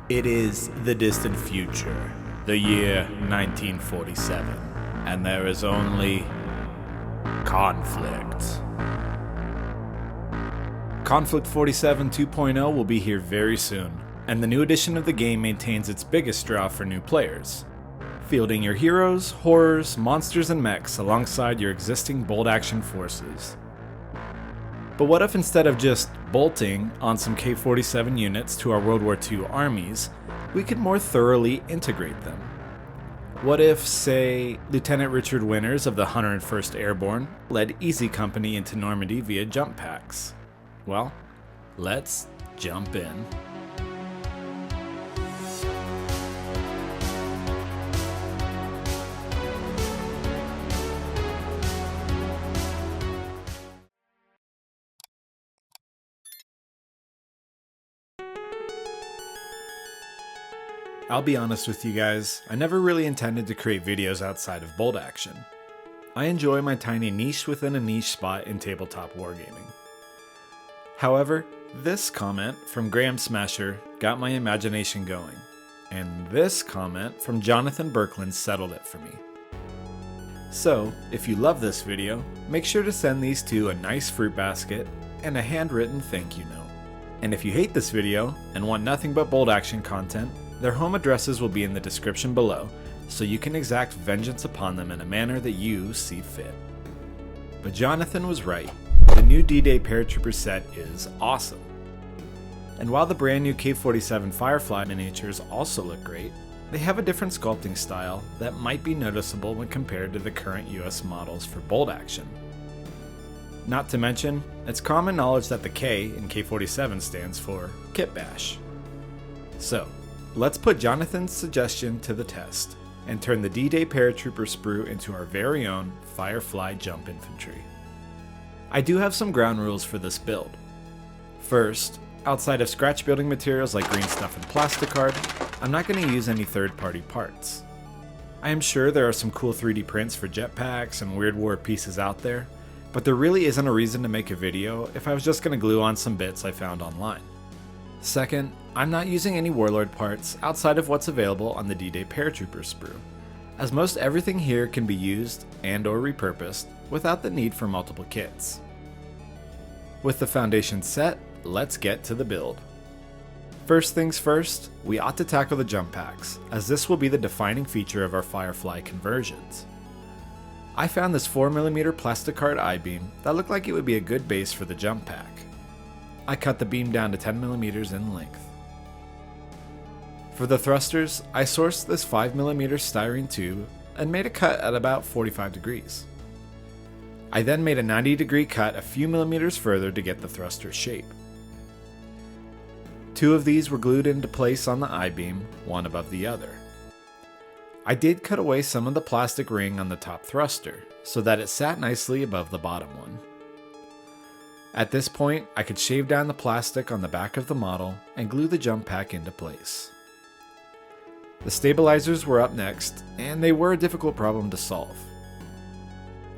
It is the distant future, the year 1947, and there is only Konflict. Konflict 47 2.0 will be here very soon, and the new edition of the game maintains its biggest draw for new players, fielding your heroes, horrors, monsters, and mechs alongside your existing bolt-action forces. But what if instead of just bolting on some K-47 units to our World War II armies, we could more thoroughly integrate them? What if, say, Lieutenant Richard Winters of the 101st Airborne led Easy Company into Normandy via jump packs? Well, let's jump in. I'll be honest with you guys, I never really intended to create videos outside of bolt action. I enjoy my tiny niche within a niche spot in tabletop wargaming. However, this comment from GramSmasher got my imagination going, and this comment from Jonathan Birkland settled it for me. So, if you love this video, make sure to send these two a nice fruit basket and a handwritten thank you note. And if you hate this video and want nothing but bolt action content, their home addresses will be in the description below, so you can exact vengeance upon them in a manner that you see fit. But Jonathan was right. The new D-Day Paratrooper set is awesome. And while the brand new K-47 Firefly miniatures also look great, they have a different sculpting style that might be noticeable when compared to the current US models for bolt action. Not to mention, it's common knowledge that the K in K-47 stands for Kit Bash. So, let's put Jonathan's suggestion to the test and turn the D-Day Paratrooper sprue into our very own Firefly jump infantry. I do have some ground rules for this build. First, outside of scratch building materials like green stuff and plasticard, I'm not going to use any third-party parts. I am sure there are some cool 3D prints for jetpacks and weird war pieces out there, but there really isn't a reason to make a video if I was just going to glue on some bits I found online. Second, I'm not using any Warlord parts outside of what's available on the D-Day Paratrooper sprue, as most everything here can be used and or repurposed without the need for multiple kits. With the foundation set, let's get to the build. First things first, we ought to tackle the jump packs, as this will be the defining feature of our Firefly conversions. I found this 4mm plasticard I-beam that looked like it would be a good base for the jump pack. I cut the beam down to 10mm in length. For the thrusters, I sourced this 5mm styrene tube and made a cut at about 45 degrees. I then made a 90-degree cut a few millimeters further to get the thruster shape. Two of these were glued into place on the I-beam, one above the other. I did cut away some of the plastic ring on the top thruster, so that it sat nicely above the bottom one. At this point, I could shave down the plastic on the back of the model and glue the jump pack into place. The stabilizers were up next, and they were a difficult problem to solve.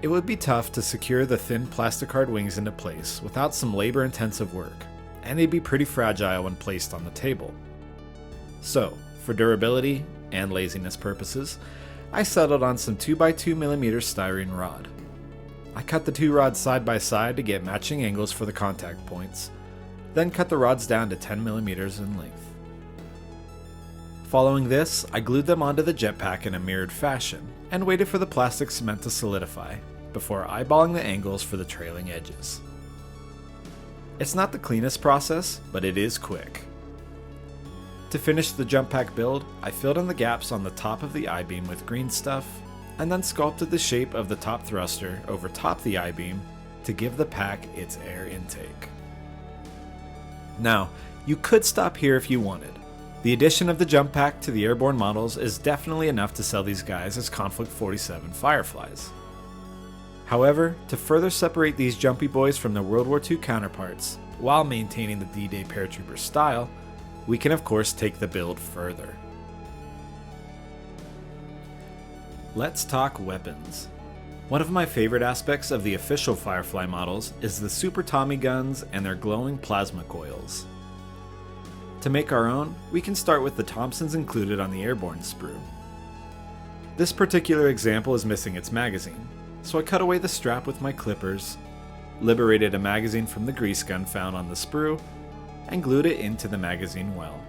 It would be tough to secure the thin plasticard wings into place without some labor-intensive work, and they'd be pretty fragile when placed on the table. So, for durability and laziness purposes, I settled on some 2x2mm styrene rod. I cut the two rods side by side to get matching angles for the contact points, then cut the rods down to 10mm in length. Following this, I glued them onto the jetpack in a mirrored fashion, and waited for the plastic cement to solidify, before eyeballing the angles for the trailing edges. It's not the cleanest process, but it is quick. To finish the jump pack build, I filled in the gaps on the top of the I-beam with green stuff, and then sculpted the shape of the top thruster over top the I-beam to give the pack its air intake. Now, you could stop here if you wanted. The addition of the jump pack to the airborne models is definitely enough to sell these guys as Konflict 47 Fireflies. However, to further separate these jumpy boys from their World War II counterparts, while maintaining the D-Day Paratrooper style, we can of course take the build further. Let's talk weapons. One of my favorite aspects of the official Firefly models is the Super Tommy guns and their glowing plasma coils. To make our own, we can start with the Thompsons included on the airborne sprue. This particular example is missing its magazine, so I cut away the strap with my clippers, liberated a magazine from the grease gun found on the sprue, and glued it into the magazine well.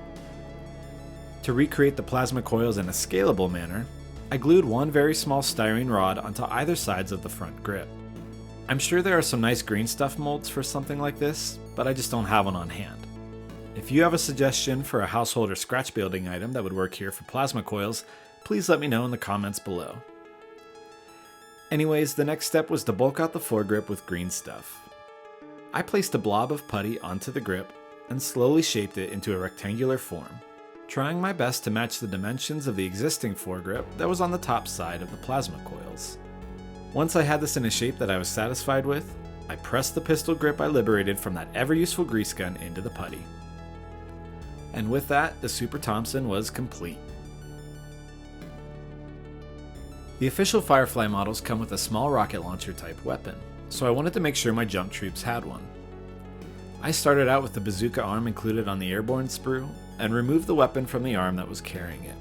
To recreate the plasma coils in a scalable manner, I glued one very small styrene rod onto either sides of the front grip. I'm sure there are some nice green stuff molds for something like this, but I just don't have one on hand. If you have a suggestion for a household or scratch building item that would work here for plasma coils, please let me know in the comments below. Anyways, the next step was to bulk out the foregrip with green stuff. I placed a blob of putty onto the grip and slowly shaped it into a rectangular form, trying my best to match the dimensions of the existing foregrip that was on the top side of the plasma coils. Once I had this in a shape that I was satisfied with, I pressed the pistol grip I liberated from that ever-useful grease gun into the putty. And with that, the Super Thompson was complete. The official Firefly models come with a small rocket launcher type weapon, so I wanted to make sure my jump troops had one. I started out with the bazooka arm included on the airborne sprue, and removed the weapon from the arm that was carrying it.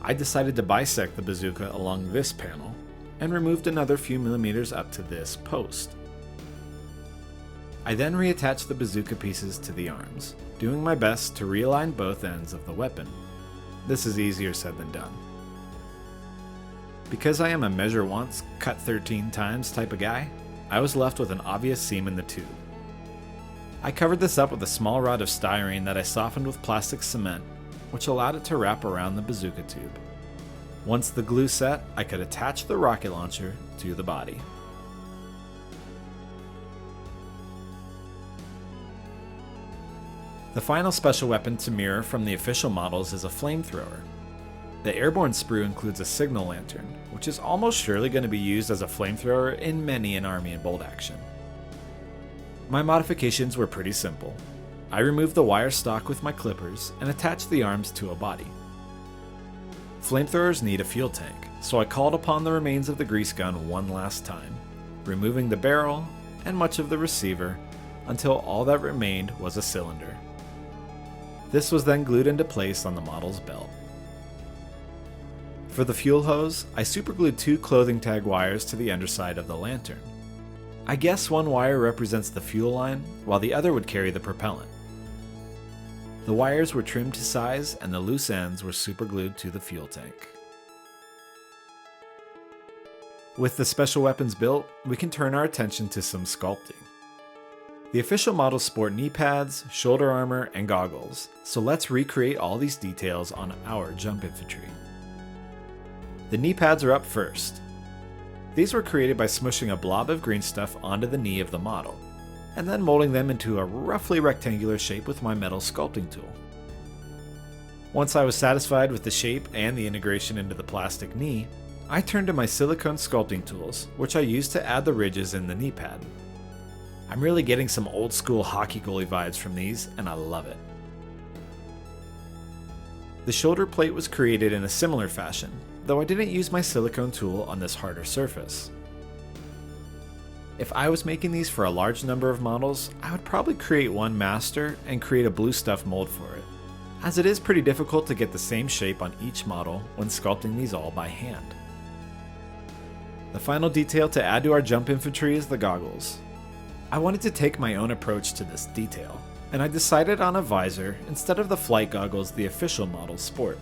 I decided to bisect the bazooka along this panel, and removed another few millimeters up to this post. I then reattached the bazooka pieces to the arms, doing my best to realign both ends of the weapon. This is easier said than done. Because I am a measure once, cut 13 times type of guy, I was left with an obvious seam in the tube. I covered this up with a small rod of styrene that I softened with plastic cement, which allowed it to wrap around the bazooka tube. Once the glue set, I could attach the rocket launcher to the body. The final special weapon to mirror from the official models is a flamethrower. The airborne sprue includes a signal lantern, which is almost surely going to be used as a flamethrower in many an army and bolt action. My modifications were pretty simple. I removed the wire stock with my clippers and attached the arms to a body. Flamethrowers need a fuel tank, so I called upon the remains of the grease gun one last time, removing the barrel and much of the receiver until all that remained was a cylinder. This was then glued into place on the model's belt. For the fuel hose, I superglued 2 clothing tag wires to the underside of the lantern. I guess one wire represents the fuel line, while the other would carry the propellant. The wires were trimmed to size and the loose ends were superglued to the fuel tank. With the special weapons built, we can turn our attention to some sculpting. The official models sport knee pads, shoulder armor, and goggles, so let's recreate all these details on our jump infantry. The knee pads are up first. These were created by smushing a blob of green stuff onto the knee of the model, and then molding them into a roughly rectangular shape with my metal sculpting tool. Once I was satisfied with the shape and the integration into the plastic knee, I turned to my silicone sculpting tools, which I used to add the ridges in the knee pad. I'm really getting some old school hockey goalie vibes from these, and I love it. The shoulder plate was created in a similar fashion, though I didn't use my silicone tool on this harder surface. If I was making these for a large number of models, I would probably create one master and create a blue stuff mold for it, as it is pretty difficult to get the same shape on each model when sculpting these all by hand. The final detail to add to our jump infantry is the goggles. I wanted to take my own approach to this detail, and I decided on a visor instead of the flight goggles the official models sport.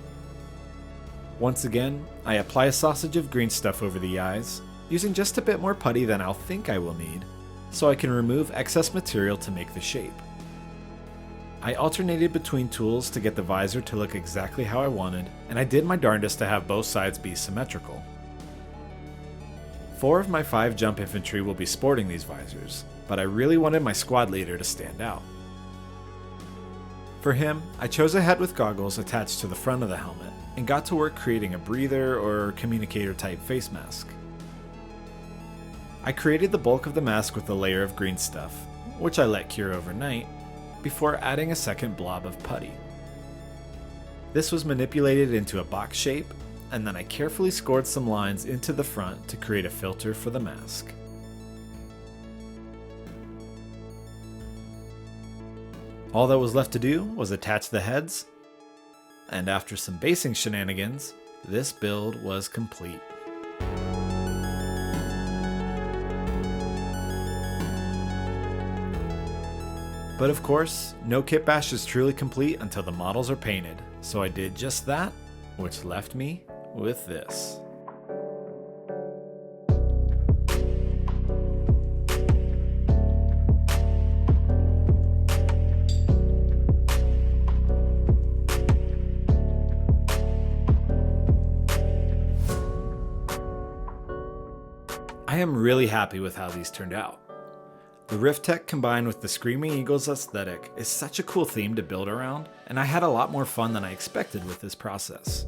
Once again, I apply a sausage of green stuff over the eyes, using just a bit more putty than I'll think I will need, so I can remove excess material to make the shape. I alternated between tools to get the visor to look exactly how I wanted, and I did my darndest to have both sides be symmetrical. 4 of my 5 jump infantry will be sporting these visors, but I really wanted my squad leader to stand out. For him, I chose a head with goggles attached to the front of the helmet, and got to work creating a breather or communicator type face mask. I created the bulk of the mask with a layer of green stuff, which I let cure overnight, before adding a second blob of putty. This was manipulated into a box shape, and then I carefully scored some lines into the front to create a filter for the mask. All that was left to do was attach the heads, and after some basing shenanigans, this build was complete. But of course, no kit bash is truly complete until the models are painted, so I did just that, which left me with this. I am really happy with how these turned out. The Rift Tech combined with the Screaming Eagles aesthetic is such a cool theme to build around, and I had a lot more fun than I expected with this process.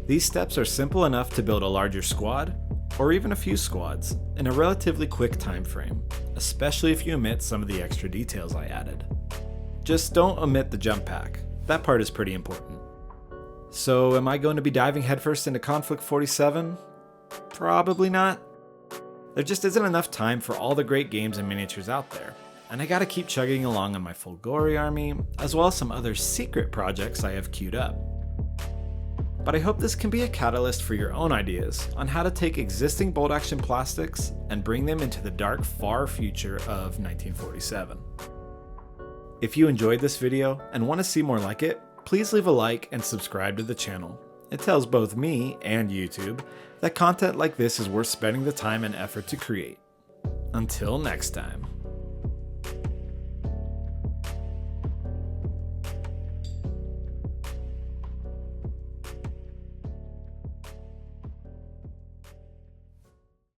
These steps are simple enough to build a larger squad, or even a few squads, in a relatively quick time frame, especially if you omit some of the extra details I added. Just don't omit the jump pack, that part is pretty important. So am I going to be diving headfirst into Konflict 47? Probably not. There just isn't enough time for all the great games and miniatures out there, and I gotta keep chugging along on my Fulgori army, as well as some other secret projects I have queued up. But I hope this can be a catalyst for your own ideas on how to take existing bolt action plastics and bring them into the dark, far future of 1947. If you enjoyed this video and want to see more like it, please leave a like and subscribe to the channel. It tells both me and YouTube that content like this is worth spending the time and effort to create. Until next time.